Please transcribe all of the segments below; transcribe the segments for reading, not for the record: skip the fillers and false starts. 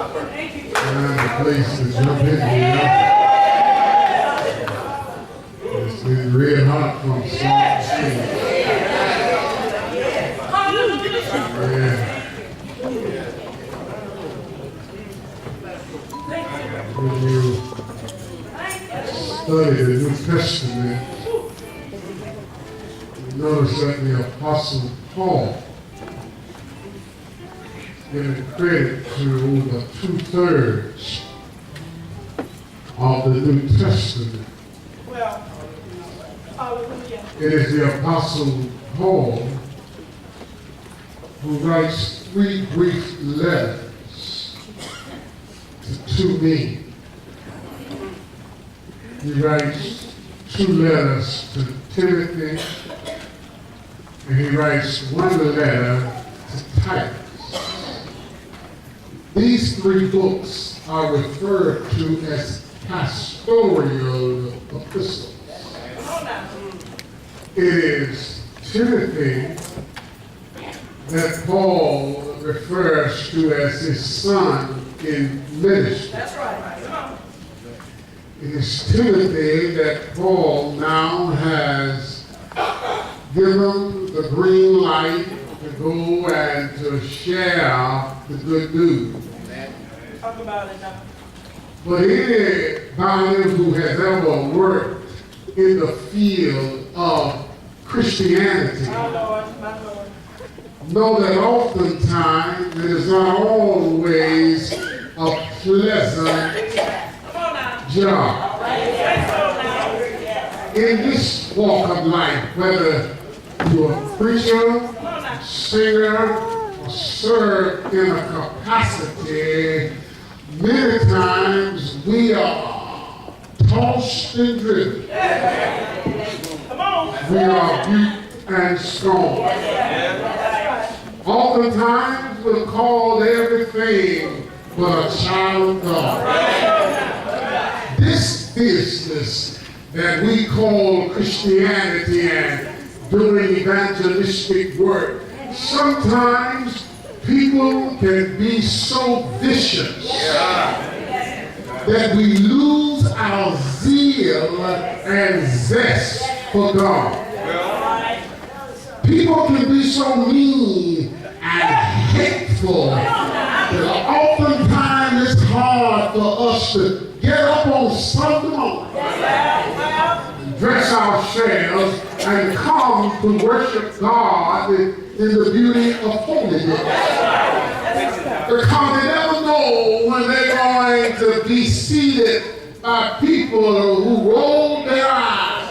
And the place to jump in here. It's been real hot from start to finish. When you study the New Testament, you notice that the Apostle Paul giving credit to over 2/3 of the New Testament. Well, hallelujah. It is the Apostle Paul who writes 3 brief letters to 2 men. He writes 2 letters to Timothy, and he writes 1 letter to Titus. These 3 books are referred to as pastoral epistles. It is Timothy that Paul refers to as his son in ministry. That's right. Come on. It is Timothy that Paul now has given the green light to go and to share the good news. Talk about it now. But anybody who has ever worked in the field of Christianity My Lord, my Lord. know that oftentimes it is not always a pleasant Come on now. job. Say so now. In this walk of life, whether you're a preacher, Come on now. singer, or serve in a capacity, many times we are tossed and driven. Come on. We are beat and scorned. Oftentimes we're called everything but a child of God. This business that we call Christianity and doing evangelistic work, sometimes people can be so vicious that we lose our zeal and zest for God. People can be so mean and hateful that oftentimes it's hard for us to get up on Sunday morning, dress ourselves, and come to worship God in the beauty of holiness. Because they never know when they're going to be seated by people who roll their eyes,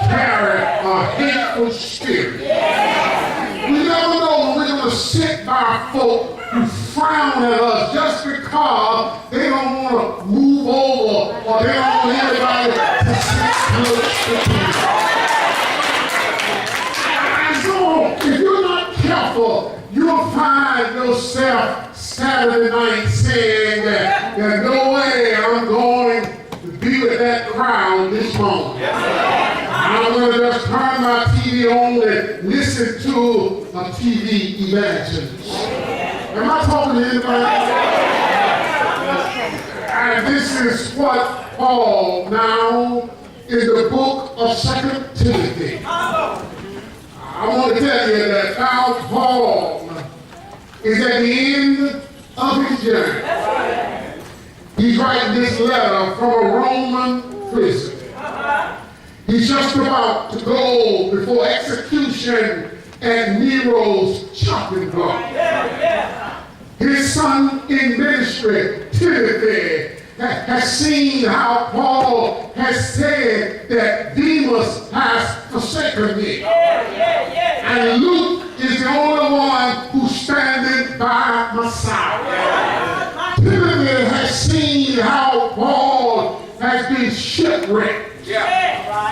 carry a hateful spirit. We never know when we're going to sit by folk who frown at us just because they don't want to move over or they don't want anybody to sit close to them. And so, if you're not careful, you'll find yourself Saturday night saying that there's no way I'm going to be with that crowd this morning. I'm going to just turn my TV on and listen to a TV evangelist. Am I talking to anybody? And this is what Paul now in the book of 2 Timothy. I want to tell you that now Paul is at the end of his journey. He's writing this letter from a Roman prison. He's just about to go before execution at Nero's chopping block. His son in ministry, Timothy, has seen how Paul has said that Demas has forsaken me. And Luke is the only one who's standing by my side. Timothy has seen how Paul has been shipwrecked.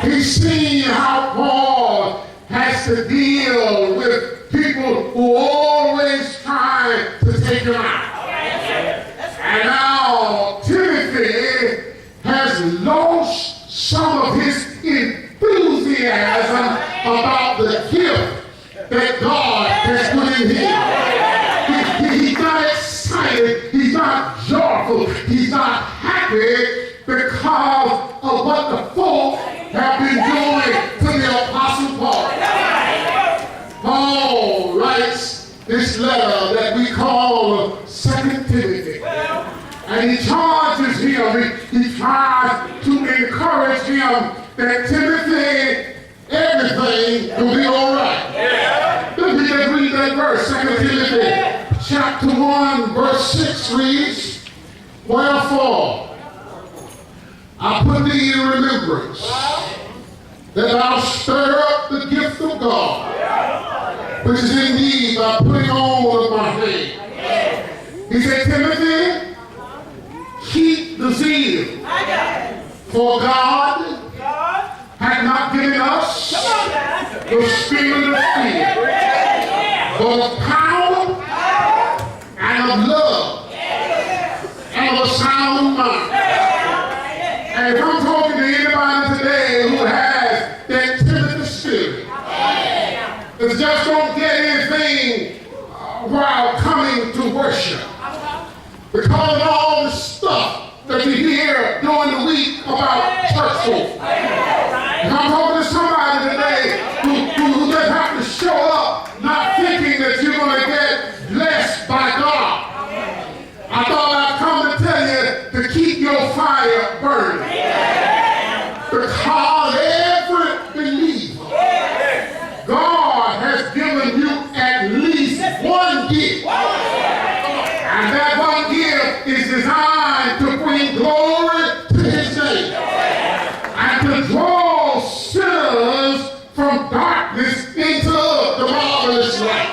He's seen how Paul has to deal with people who always try to take him out. And now Timothy has lost some of his enthusiasm about the gift that God has put in him. He got excited happy because of what the folk have been doing to the Apostle Paul. Paul writes this letter that we call 2 Timothy. And he charges him, he tries to encourage him that Timothy, everything will be all right. Let me just read that verse. 2 Timothy chapter 1, verse 6 reads, "Wherefore I put thee in remembrance that thou stir up the gift of God, which is in thee by putting on of my hand." He said, Timothy, keep the zeal, for God had not given us the spirit of fear, but of power and of love and of a sound mind. And if I'm talking to anybody today who has that Timothy spirit, that just don't get anything while coming to worship, because of all the stuff that you hear during the week about church folk. And I'm talking to somebody today who just have to show up not thinking that you're going to get blessed by God. I thought I'd come to tell you to keep your fire burning. Because every believer, God has given you at least one gift. And that one gift is designed to bring glory to his name and to draw sinners from darkness into the marvelous light.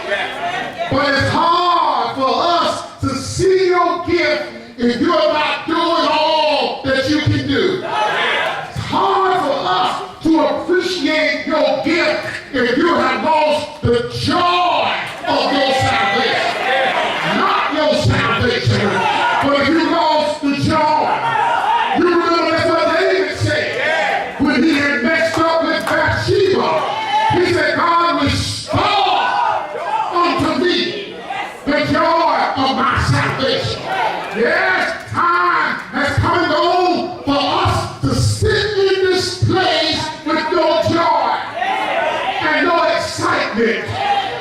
But it's hard for us to see your gift if you're not doing all that you can do. It's hard for us to appreciate your gift if you have lost the joy of your salvation. Not your salvation, but if you lost the joy. You remember that's what David said when he had messed up with Bathsheba. He said, God, restore unto me the joy of my salvation. Yes, time has come and gone for us to sit in this place with no joy and no excitement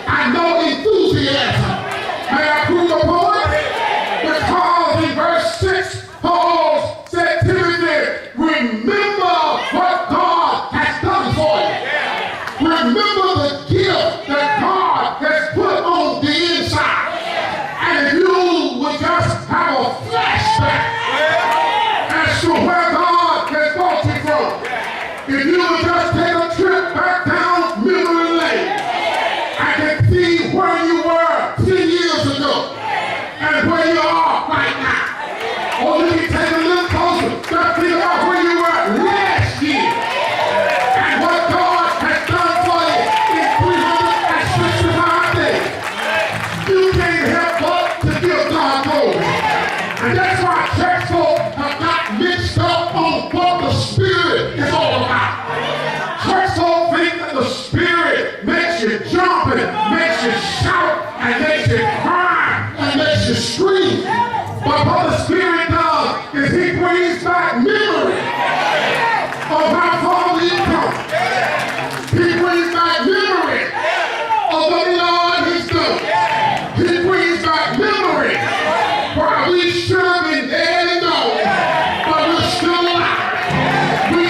and no enthusiasm. May I prove a point? Because in verse 6, Paul said, Timothy, remember what God has done for you. Remember the gift that God has put on the inside. And if you would just have a flashback as to where God has brought you from, if you would just take a trip back down memory lane and can see where you were 10 years ago and where you are right now. Or you can take a little closer, just think about where you were last year and what God has done for you in 365 days. You can't help but to give God glory. And that's why church folk have got mixed up on what the Spirit is all about. Church folk think that the Spirit makes you jump and makes you shout and makes you cry and makes you scream. But what the Spirit does is He brings back memory of how far we've come. He brings back memory of what the Lord has done. He brings back memory where we should have been dead and gone, but we're still alive. We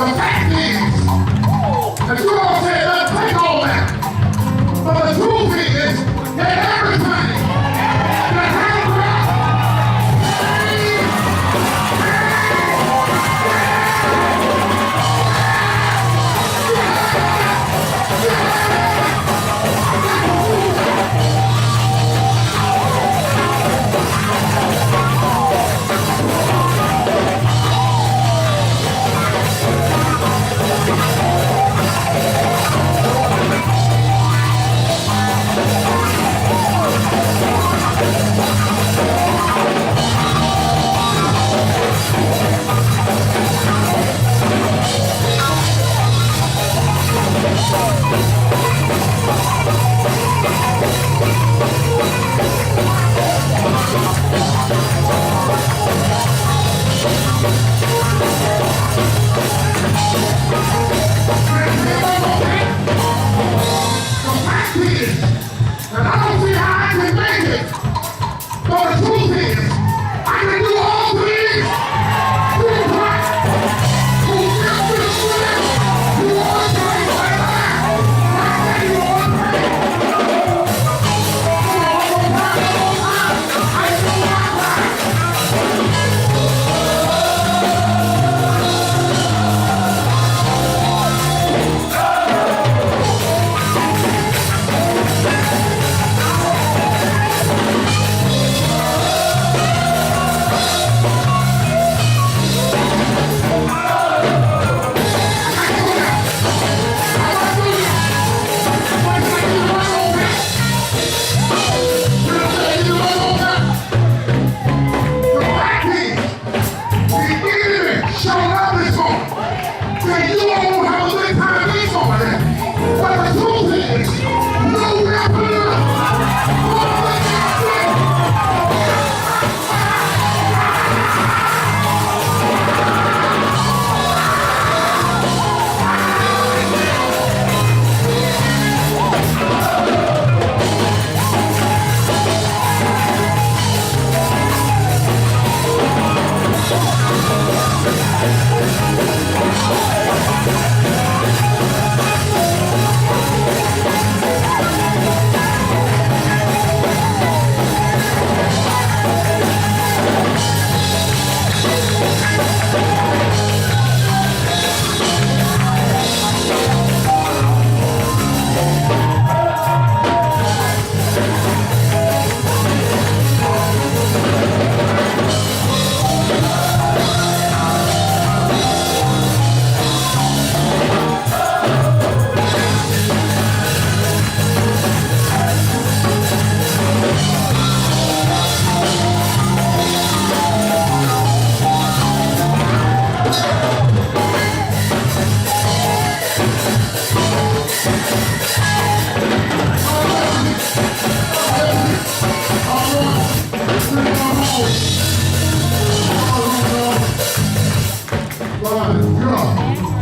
The fact is, and you all say, let's take all that. But the truth is that everything that has breath, the fact is that I don't see how I can make it. But the truth is, I can do all things through Christ who gives me strength. You want to pray right now? I say you want to pray. Come on, one more time. I know my time. God.